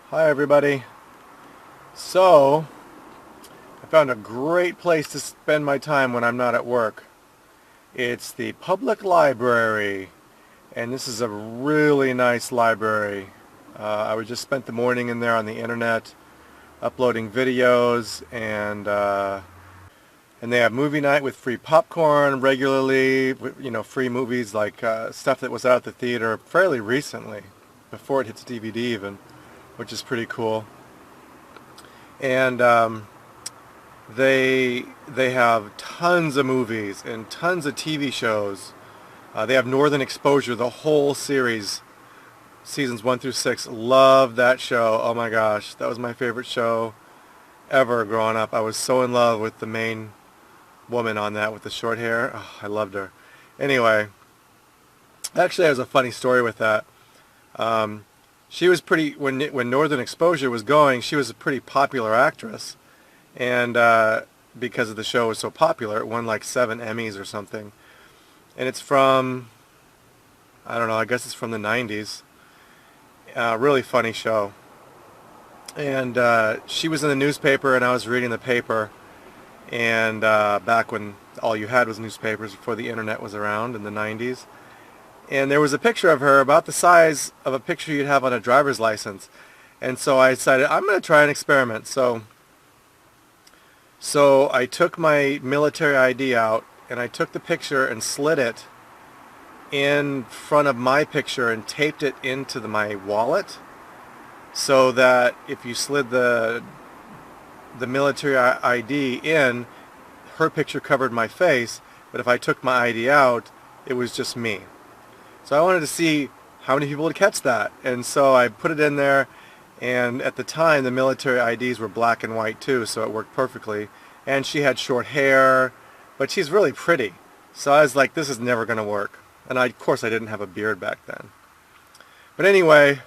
Hi everybody. So, I found a great place to spend my time when I'm not at work. It's the public library, and this is a really nice library. I would just spent the morning in there on the internet uploading videos, and they have movie night with free popcorn regularly, free movies like stuff that was out at the theater fairly recently, before it hits DVD even, which is pretty cool. And they have tons of movies and tons of TV shows. They have Northern Exposure, the whole series, seasons 1 through 6. Love that show. Oh my gosh, that was my favorite show ever growing up. I was so in love with the main woman on that with the short hair. Oh, I loved her. Anyway, actually, there's a funny story with that. She was pretty when Northern Exposure was going. She was a pretty popular actress, and because of the show was so popular, it won like 7 Emmys or something. And it's from, I don't know, I guess it's from the 90s. Really funny show. And she was in the newspaper, and I was reading the paper. And back when all you had was newspapers, before the internet was around in the 90s. And there was a picture of her about the size of a picture you'd have on a driver's license. And so I decided I'm going to try an experiment. So I took my military ID out, and I took the picture and slid it in front of my picture and taped it into my wallet, so that if you slid the military ID in, her picture covered my face, but if I took my ID out, it was just me. So I wanted to see how many people would catch that. And so I put it in there, and at the time the military IDs were black and white too, so it worked perfectly. And she had short hair, but she's really pretty. So I was like, this is never going to work. And of course I didn't have a beard back then. But anyway,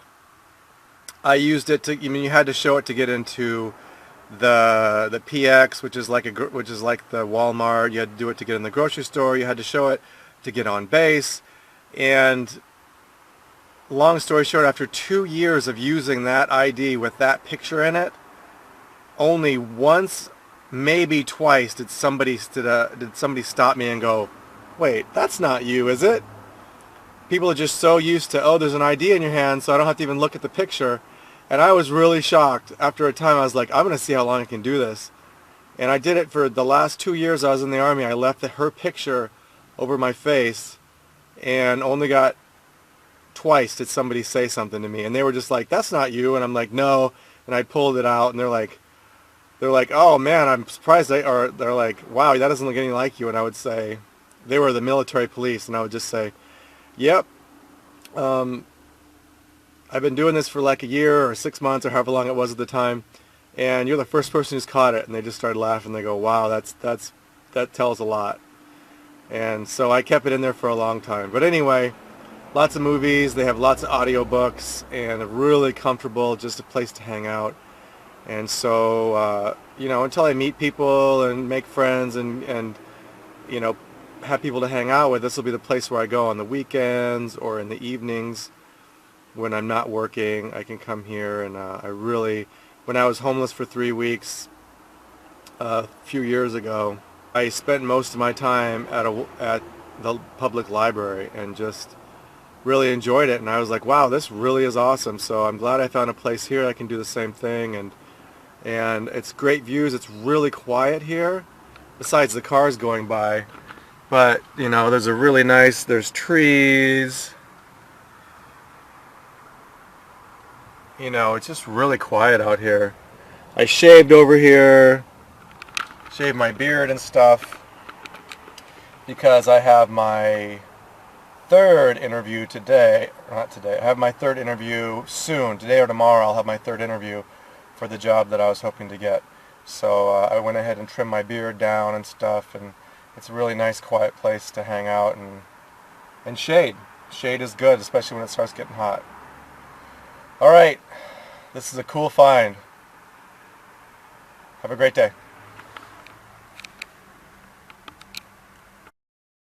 I used it to, you had to show it to get into the PX, which is like the Walmart. You had to do it to get in the grocery store. You had to show it to get on base. And long story short, after 2 years of using that ID with that picture in it, only once, maybe twice, did somebody stop me and go, "Wait, that's not you, is it?" People are just so used to, oh, there's an ID in your hand, so I don't have to even look at the picture. And I was really shocked. After a time, I was like, I'm going to see how long I can do this. And I did it for the last 2 years I was in the Army. I left her picture over my face, and only got twice did somebody say something to me. And they were just like, that's not you. And I'm like, no. And I pulled it out, and they're like, oh man, I'm surprised. They're like, wow, that doesn't look anything like you. And I would say, they were the military police, and I would just say, yep. I've been doing this for like a year or 6 months or however long it was at the time, and you're the first person who's caught it. And they just started laughing. They go, wow, that tells a lot. And so I kept it in there for a long time. But anyway, lots of movies. They have lots of audiobooks, and really comfortable, just a place to hang out. And so, until I meet people and make friends and have people to hang out with, this will be the place where I go on the weekends or in the evenings. When I'm not working, I can come here. And when I was homeless for 3 weeks a few years ago, I spent most of my time at the public library and just really enjoyed it. And I was like, wow, this really is awesome. So I'm glad I found a place here I can do the same thing. And it's great views. It's really quiet here, besides the cars going by. But, there's trees. It's just really quiet out here. I shaved over here, shaved my beard and stuff, because I have my third interview today. Not today. I have my third interview soon. Today or tomorrow I'll have my third interview for the job that I was hoping to get. So I went ahead and trimmed my beard down and stuff, and it's a really nice quiet place to hang out and shade. Shade is good, especially when it starts getting hot. Alright, this is a cool find. Have a great day.